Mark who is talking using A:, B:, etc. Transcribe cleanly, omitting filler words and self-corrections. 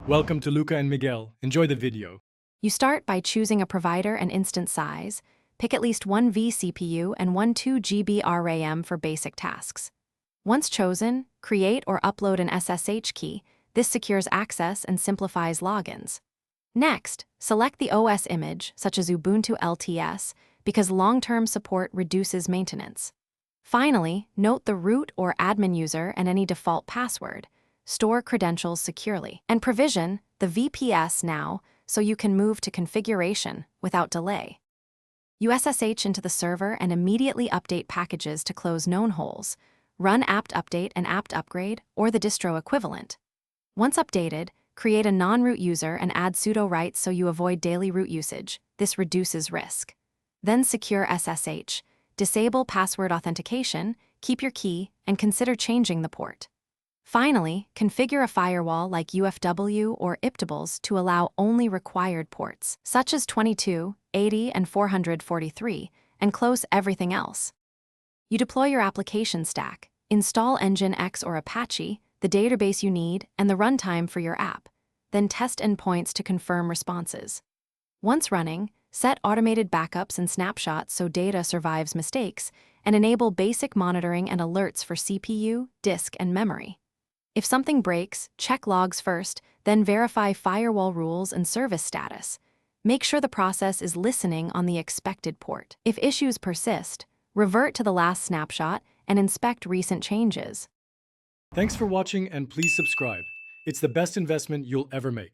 A: Welcome to Luca and Miguel. Enjoy the video.
B: You start by choosing a provider and instance size. Pick at least one vCPU and one 2 GB RAM for basic tasks. Once chosen, create or upload an SSH key. This secures access and simplifies logins. Next, select the OS image, such as Ubuntu LTS, because long-term support reduces maintenance. Finally, note the root or admin user and any default password. Store credentials securely. And provision the VPS now so you can move to configuration without delay. You SSH into the server and immediately update packages to close known holes. Run apt update and apt upgrade, or the distro equivalent. Once updated, create a non-root user and add sudo rights so you avoid daily root usage. This reduces risk. Then secure SSH. Disable password authentication, keep your key, and consider changing the port. Finally, configure a firewall like UFW or IPtables to allow only required ports, such as 22, 80, and 443, and close everything else. You deploy your application stack, install Nginx or Apache, the database you need, and the runtime for your app. Then test endpoints to confirm responses. Once running, set automated backups and snapshots so data survives mistakes, and enable basic monitoring and alerts for CPU, disk, and memory. If something breaks, check logs first, then verify firewall rules and service status. Make sure the process is listening on the expected port. If issues persist, revert to the last snapshot and inspect recent changes.
A: Thanks for watching and please subscribe. It's the best investment you'll ever make.